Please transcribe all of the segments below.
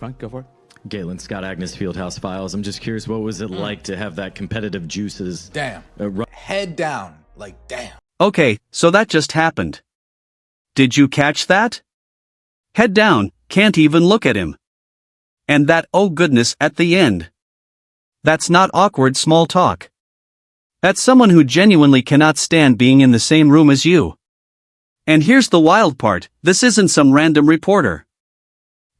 Fine, go for it. Galen, Scott Agnes, Fieldhouse Files. I'm just curious, what was it like to have that competitive juices? Damn. Head down. Like, damn. Okay, so that just happened. Did you catch that? Head down, can't even look at him. And that oh goodness at the end. That's not awkward small talk. That's someone who genuinely cannot stand being in the same room as you. And here's the wild part, this isn't some random reporter.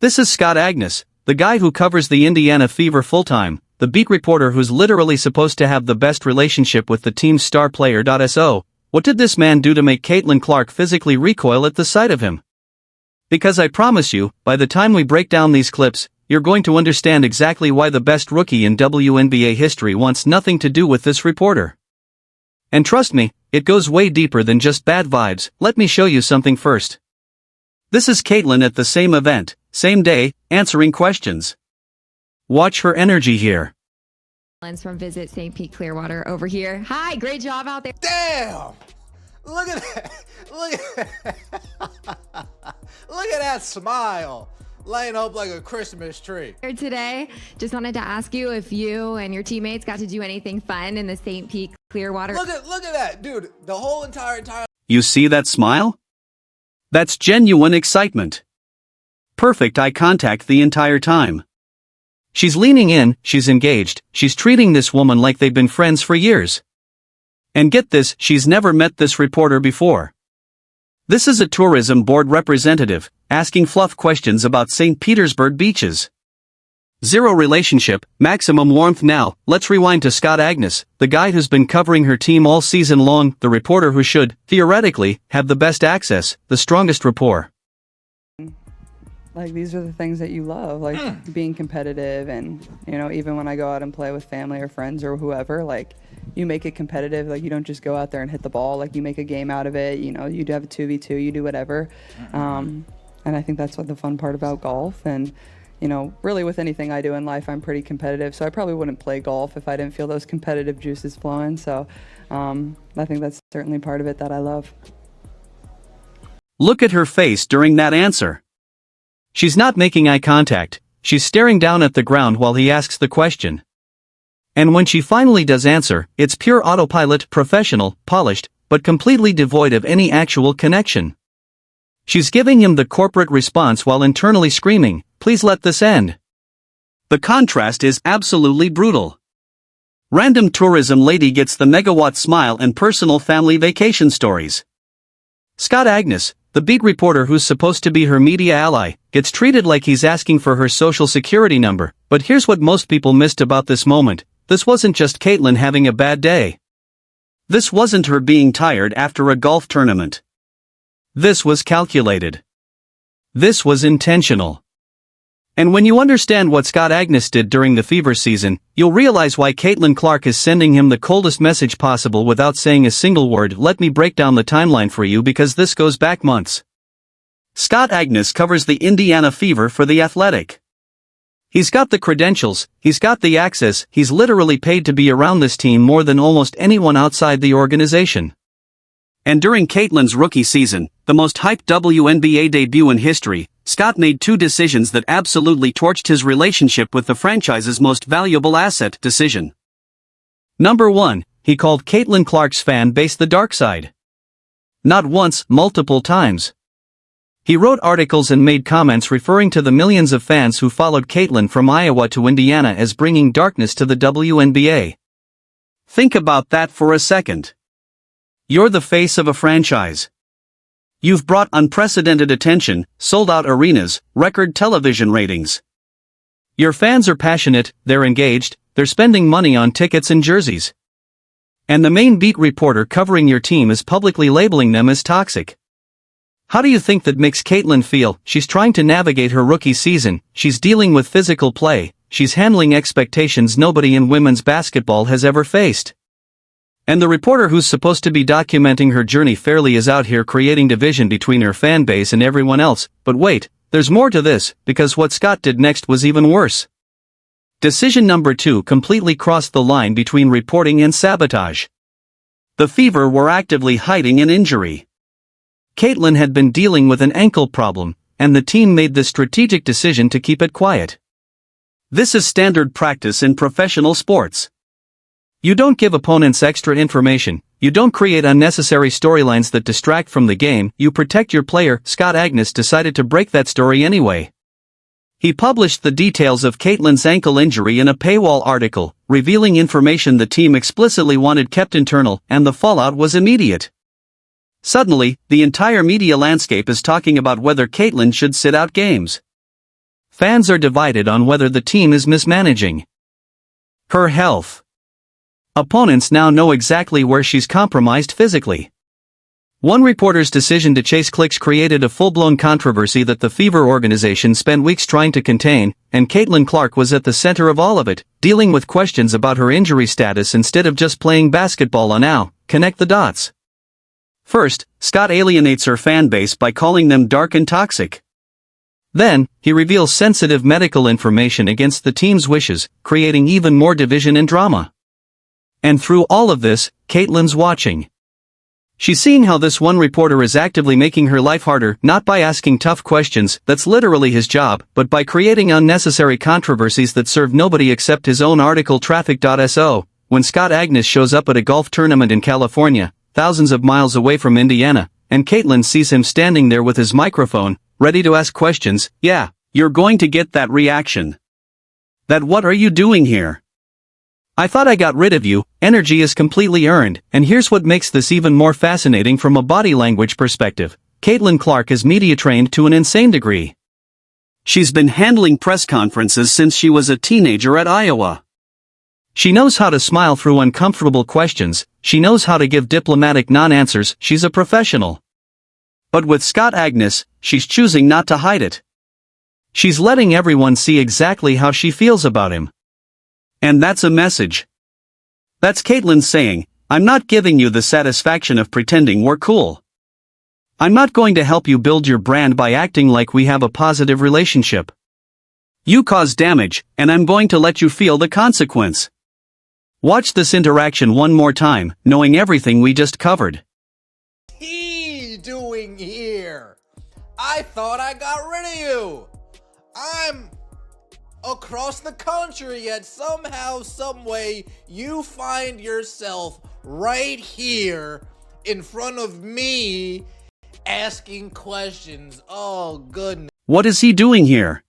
This is Scott Agnes, the guy who covers the Indiana Fever full-time, the beat reporter who's literally supposed to have the best relationship with the team's star player. So, what did this man do to make Caitlin Clark physically recoil at the sight of him? Because I promise you, by the time we break down these clips, you're going to understand exactly why the best rookie in WNBA history wants nothing to do with this reporter. And trust me, it goes way deeper than just bad vibes. Let me show you something first. This is Caitlin at the same event, same day, answering questions. Watch her energy here. From Visit St. Pete Clearwater over here. Hi, great job out there. Damn! Look at that. Look at that. Look at that smile. Laying up like a Christmas tree. Today, just wanted to ask you if you and your teammates got to do anything fun in the St. Pete Clearwater. Look at that, dude. The whole entire time. You see that smile? That's genuine excitement. Perfect eye contact the entire time. She's leaning in, she's engaged, she's treating this woman like they've been friends for years. And get this, she's never met this reporter before. This is a tourism board representative, asking fluff questions about St. Petersburg beaches. Zero relationship, maximum warmth. Now, let's rewind to Scott Agnes, the guy who's been covering her team all season long, the reporter who should, theoretically, have the best access, the strongest rapport. Like, these are the things that you love, like being competitive, and, you know, even when I go out and play with family or friends or whoever, like, you make it competitive. Like, you don't just go out there and hit the ball, like, you make a game out of it, you know, you do have a 2v2, you do whatever. And I think that's what the fun part about golf, and, you know, really with anything I do in life, I'm pretty competitive, so I probably wouldn't play golf if I didn't feel those competitive juices flowing, so I think that's certainly part of it that I love. Look at her face during that answer. She's not making eye contact, she's staring down at the ground while he asks the question. And when she finally does answer, it's pure autopilot, professional, polished, but completely devoid of any actual connection. She's giving him the corporate response while internally screaming, "Please let this end." The contrast is absolutely brutal. Random tourism lady gets the megawatt smile and personal family vacation stories. Scott Agnes, the beat reporter who's supposed to be her media ally, gets treated like he's asking for her social security number. But here's what most people missed about this moment. This wasn't just Caitlin having a bad day. This wasn't her being tired after a golf tournament. This was calculated. This was intentional. And when you understand what Scott Agnes did during the Fever season, you'll realize why Caitlin Clark is sending him the coldest message possible without saying a single word. Let me break down the timeline for you because this goes back months. Scott Agnes covers the Indiana Fever for The Athletic. He's got the credentials, he's got the access, he's literally paid to be around this team more than almost anyone outside the organization. And during Caitlin's rookie season, the most hyped WNBA debut in history, Scott made two decisions that absolutely torched his relationship with the franchise's most valuable asset. Decision number 1, he called Caitlin Clark's fan base the dark side. Not once, multiple times. He wrote articles and made comments referring to the millions of fans who followed Caitlin from Iowa to Indiana as bringing darkness to the WNBA. Think about that for a second. You're the face of a franchise. You've brought unprecedented attention, sold-out arenas, record television ratings. Your fans are passionate, they're engaged, they're spending money on tickets and jerseys. And the main beat reporter covering your team is publicly labeling them as toxic. How do you think that makes Caitlin feel? She's trying to navigate her rookie season, she's dealing with physical play, she's handling expectations nobody in women's basketball has ever faced. And the reporter who's supposed to be documenting her journey fairly is out here creating division between her fan base and everyone else. But wait, there's more to this, because what Scott did next was even worse. Decision number 2 completely crossed the line between reporting and sabotage. The Fever were actively hiding an injury. Caitlin had been dealing with an ankle problem, and the team made the strategic decision to keep it quiet. This is standard practice in professional sports. You don't give opponents extra information, you don't create unnecessary storylines that distract from the game, you protect your player. Scott Agnes decided to break that story anyway. He published the details of Caitlin's ankle injury in a paywall article, revealing information the team explicitly wanted kept internal, and the fallout was immediate. Suddenly, the entire media landscape is talking about whether Caitlin should sit out games. Fans are divided on whether the team is mismanaging her health. Opponents now know exactly where she's compromised physically. One reporter's decision to chase clicks created a full-blown controversy that the Fever organization spent weeks trying to contain, and Caitlin Clark was at the center of all of it, dealing with questions about her injury status instead of just playing basketball. Now, connect the dots. First, Scott alienates her fan base by calling them dark and toxic. Then, he reveals sensitive medical information against the team's wishes, creating even more division and drama. And through all of this, Caitlin's watching. She's seeing how this one reporter is actively making her life harder, not by asking tough questions, that's literally his job, but by creating unnecessary controversies that serve nobody except his own article. Traffic.so. When Scott Agnes shows up at a golf tournament in California, thousands of miles away from Indiana, and Caitlin sees him standing there with his microphone, ready to ask questions, yeah, you're going to get that reaction. That "what are you doing here? I thought I got rid of you" energy is completely earned, and here's what makes this even more fascinating from a body language perspective. Caitlin Clark is media trained to an insane degree. She's been handling press conferences since she was a teenager at Iowa. She knows how to smile through uncomfortable questions, she knows how to give diplomatic non-answers, she's a professional. But with Scott Agnes, she's choosing not to hide it. She's letting everyone see exactly how she feels about him. And that's a message. That's Caitlin saying, "I'm not giving you the satisfaction of pretending we're cool. I'm not going to help you build your brand by acting like we have a positive relationship. You cause damage, and I'm going to let you feel the consequence." Watch this interaction one more time, knowing everything we just covered. He doing here? I thought I got rid of you. I'm across the country, yet somehow, someway, you find yourself right here in front of me asking questions. Oh, goodness. What is he doing here?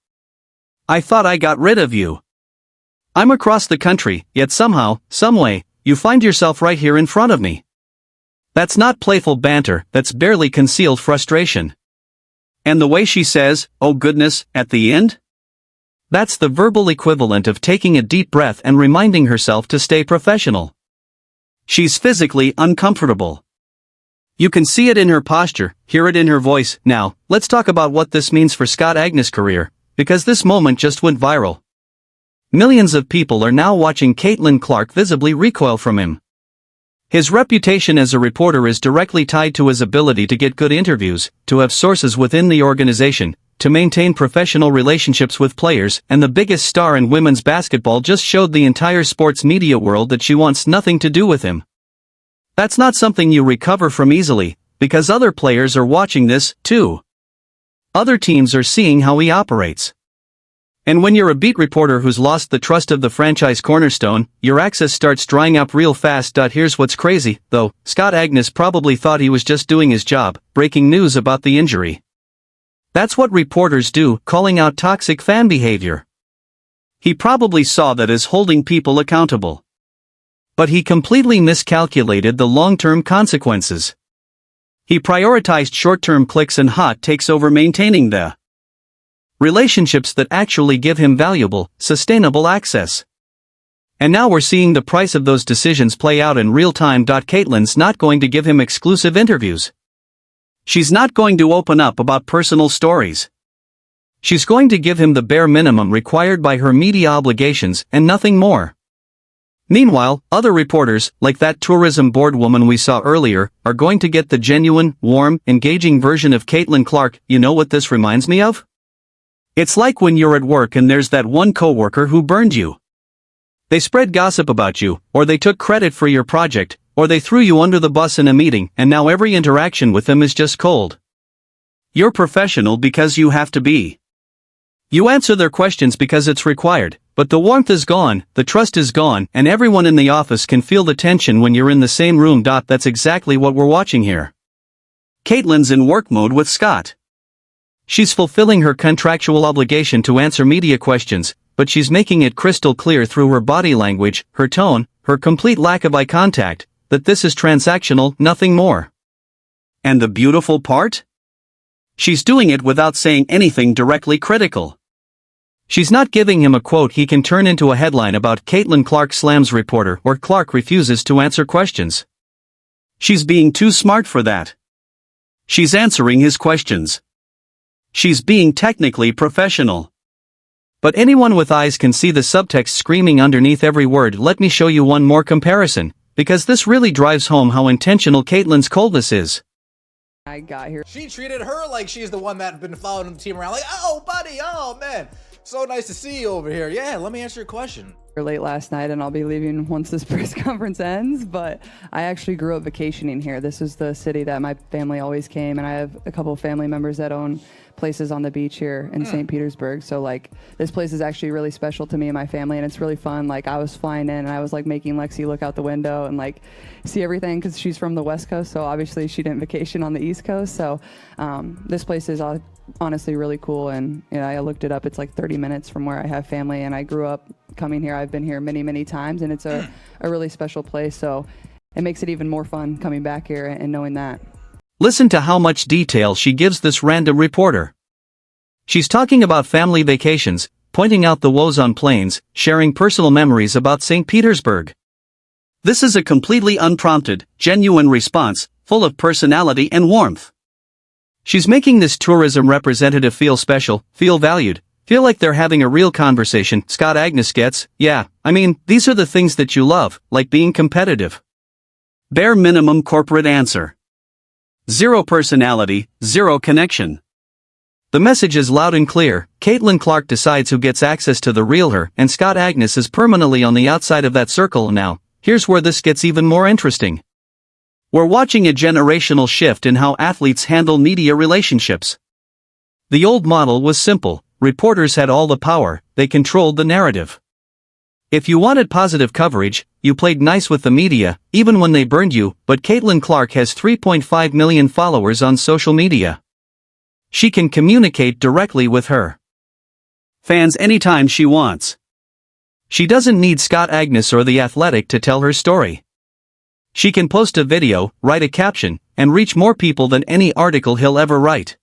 I thought I got rid of you. I'm across the country, yet somehow, someway, you find yourself right here in front of me. That's not playful banter, that's barely concealed frustration. And the way she says, "oh goodness," at the end? That's the verbal equivalent of taking a deep breath and reminding herself to stay professional. She's physically uncomfortable. You can see it in her posture, hear it in her voice. Now, let's talk about what this means for Scott Agnes' career, because this moment just went viral. Millions of people are now watching Caitlin Clark visibly recoil from him. His reputation as a reporter is directly tied to his ability to get good interviews, to have sources within the organization, to maintain professional relationships with players, and the biggest star in women's basketball just showed the entire sports media world that she wants nothing to do with him. That's not something you recover from easily, because other players are watching this, too. Other teams are seeing how he operates. And when you're a beat reporter who's lost the trust of the franchise cornerstone, your access starts drying up real fast. Here's what's crazy, though. Scott Agnes probably thought he was just doing his job, breaking news about the injury. That's what reporters do, calling out toxic fan behavior. He probably saw that as holding people accountable. But he completely miscalculated the long-term consequences. He prioritized short-term clicks and hot takes over maintaining the relationships that actually give him valuable, sustainable access. And now we're seeing the price of those decisions play out in real time. Caitlin's not going to give him exclusive interviews. She's not going to open up about personal stories. She's going to give him the bare minimum required by her media obligations and nothing more. Meanwhile, other reporters, like that tourism board woman we saw earlier, are going to get the genuine, warm, engaging version of Caitlin Clark. You know what this reminds me of? It's like when you're at work and there's that one coworker who burned you. They spread gossip about you, or they took credit for your project, or they threw you under the bus in a meeting, and now every interaction with them is just cold. You're professional because you have to be. You answer their questions because it's required, but the warmth is gone, the trust is gone, and everyone in the office can feel the tension when you're in the same room. That's exactly what we're watching here. Caitlin's in work mode with Scott. She's fulfilling her contractual obligation to answer media questions, but she's making it crystal clear through her body language, her tone, her complete lack of eye contact, that this is transactional, nothing more. And the beautiful part? She's doing it without saying anything directly critical. She's not giving him a quote he can turn into a headline about Caitlin Clark slams reporter or Clark refuses to answer questions. She's being too smart for that. She's answering his questions. She's being technically professional. But anyone with eyes can see the subtext screaming underneath every word. Let me show you one more comparison, because this really drives home how intentional Caitlin's coldness is. I got here She treated her like she's the one that been following the team around, like, oh, buddy, oh, man, so nice to see you over here. Yeah, let me answer your question. late last night, and I'll be leaving once this press conference ends, but I actually grew up vacationing here. This is the city that my family always came, and I have a couple of family members that own places on the beach here in St. Petersburg. So like this place is actually really special to me and my family, and it's really fun. Like I was flying in and I was like making Lexi look out the window and like see everything because she's from the West Coast, so obviously she didn't vacation on the East Coast. So this place is honestly really cool, and you know, I looked it up. It's like 30 minutes from where I have family, and I grew up coming here. I've been here many times, and it's a really special place. So it makes it even more fun coming back here and knowing that. Listen to how much detail she gives this random reporter. She's talking about family vacations, pointing out the woes on planes, sharing personal memories about St. Petersburg. This is a completely unprompted, genuine response, full of personality and warmth. She's making this tourism representative feel special, feel valued, feel like they're having a real conversation. Scott Agnes gets, yeah, I mean, these are the things that you love, like being competitive. Bare minimum corporate answer. Zero personality, zero connection. The message is loud and clear. Caitlin Clark decides who gets access to the real her, and Scott Agnes is permanently on the outside of that circle now. Here's where this gets even more interesting. We're watching a generational shift in how athletes handle media relationships. The old model was simple. Reporters had all the power, they controlled the narrative. If you wanted positive coverage, you played nice with the media, even when they burned you, but Caitlin Clark has 3.5 million followers on social media. She can communicate directly with her fans anytime she wants. She doesn't need Scott Agnes or The Athletic to tell her story. She can post a video, write a caption, and reach more people than any article he'll ever write.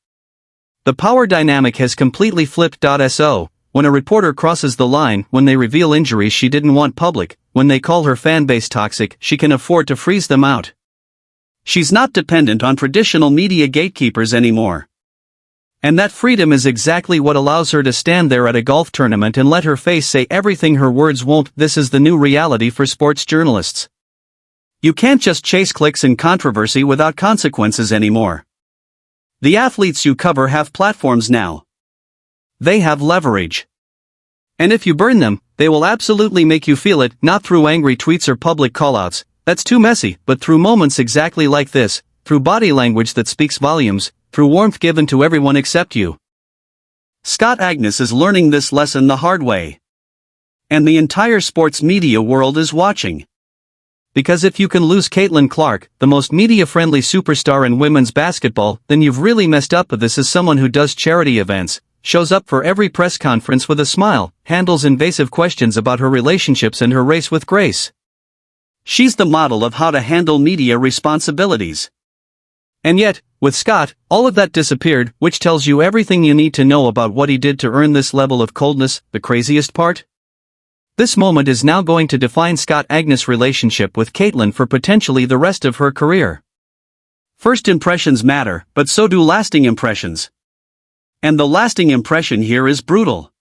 The power dynamic has completely flipped. So, when a reporter crosses the line, when they reveal injuries she didn't want public, when they call her fanbase toxic, she can afford to freeze them out. She's not dependent on traditional media gatekeepers anymore. And that freedom is exactly what allows her to stand there at a golf tournament and let her face say everything her words won't. This is the new reality for sports journalists. You can't just chase clicks and controversy without consequences anymore. The athletes you cover have platforms now. They have leverage. And if you burn them, they will absolutely make you feel it, not through angry tweets or public callouts, that's too messy, but through moments exactly like this, through body language that speaks volumes, through warmth given to everyone except you. Scott Agnes is learning this lesson the hard way. And the entire sports media world is watching. Because if you can lose Caitlin Clark, the most media-friendly superstar in women's basketball, then you've really messed up. This is someone who does charity events, shows up for every press conference with a smile, handles invasive questions about her relationships and her race with grace. She's the model of how to handle media responsibilities. And yet, with Scott, all of that disappeared, which tells you everything you need to know about what he did to earn this level of coldness. The craziest part? This moment is now going to define Scott Agnes' relationship with Caitlin for potentially the rest of her career. First impressions matter, but so do lasting impressions. And the lasting impression here is brutal.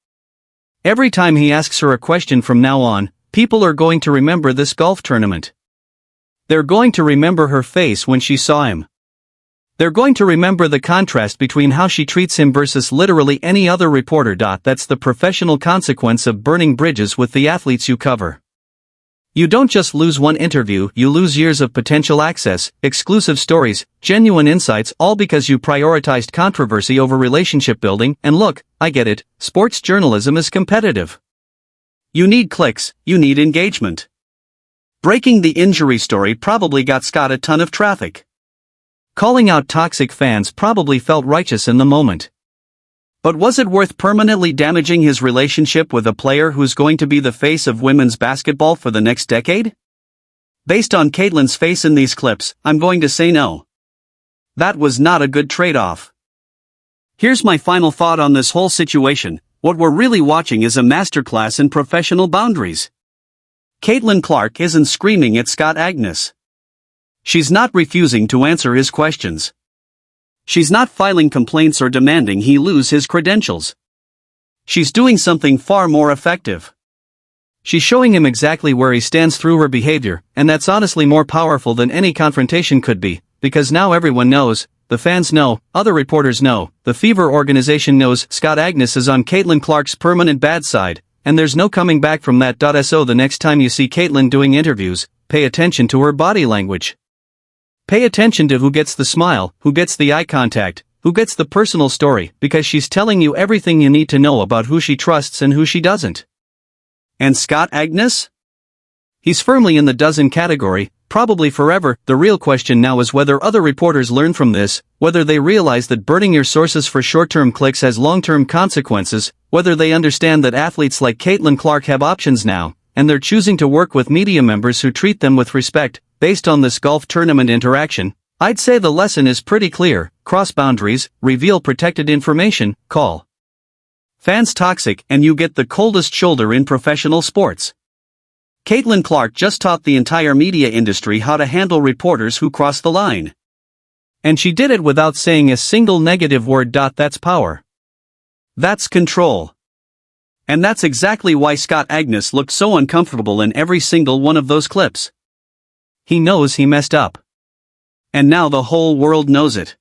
Every time he asks her a question from now on, people are going to remember this golf tournament. They're going to remember her face when she saw him. They're going to remember the contrast between how she treats him versus literally any other reporter. That's the professional consequence of burning bridges with the athletes you cover. You don't just lose one interview, you lose years of potential access, exclusive stories, genuine insights, all because you prioritized controversy over relationship building. And look, I get it, sports journalism is competitive. You need clicks, you need engagement. Breaking the injury story probably got Scott a ton of traffic. Calling out toxic fans probably felt righteous in the moment. But was it worth permanently damaging his relationship with a player who's going to be the face of women's basketball for the next decade? Based on Caitlin's face in these clips, I'm going to say no. That was not a good trade-off. Here's my final thought on this whole situation. What we're really watching is a masterclass in professional boundaries. Caitlin Clark isn't screaming at Scott Agnes. She's not refusing to answer his questions. She's not filing complaints or demanding he lose his credentials. She's doing something far more effective. She's showing him exactly where he stands through her behavior, and that's honestly more powerful than any confrontation could be, because now everyone knows, the fans know, other reporters know, the Fever organization knows Scott Agnes is on Caitlin Clark's permanent bad side, and there's no coming back from that. So the next time you see Caitlin doing interviews, pay attention to her body language. Pay attention to who gets the smile, who gets the eye contact, who gets the personal story, because she's telling you everything you need to know about who she trusts and who she doesn't. And Scott Agnes? He's firmly in the dozen category, probably forever. The real question now is whether other reporters learn from this, whether they realize that burning your sources for short-term clicks has long-term consequences, whether they understand that athletes like Caitlin Clark have options now, and they're choosing to work with media members who treat them with respect. Based on this golf tournament interaction, I'd say the lesson is pretty clear: cross boundaries, reveal protected information, call fans toxic, and you get the coldest shoulder in professional sports. Caitlin Clark just taught the entire media industry how to handle reporters who cross the line. And she did it without saying a single negative word. That's power. That's control. And that's exactly why Scott Agnes looked so uncomfortable in every single one of those clips. He knows he messed up. And now the whole world knows it.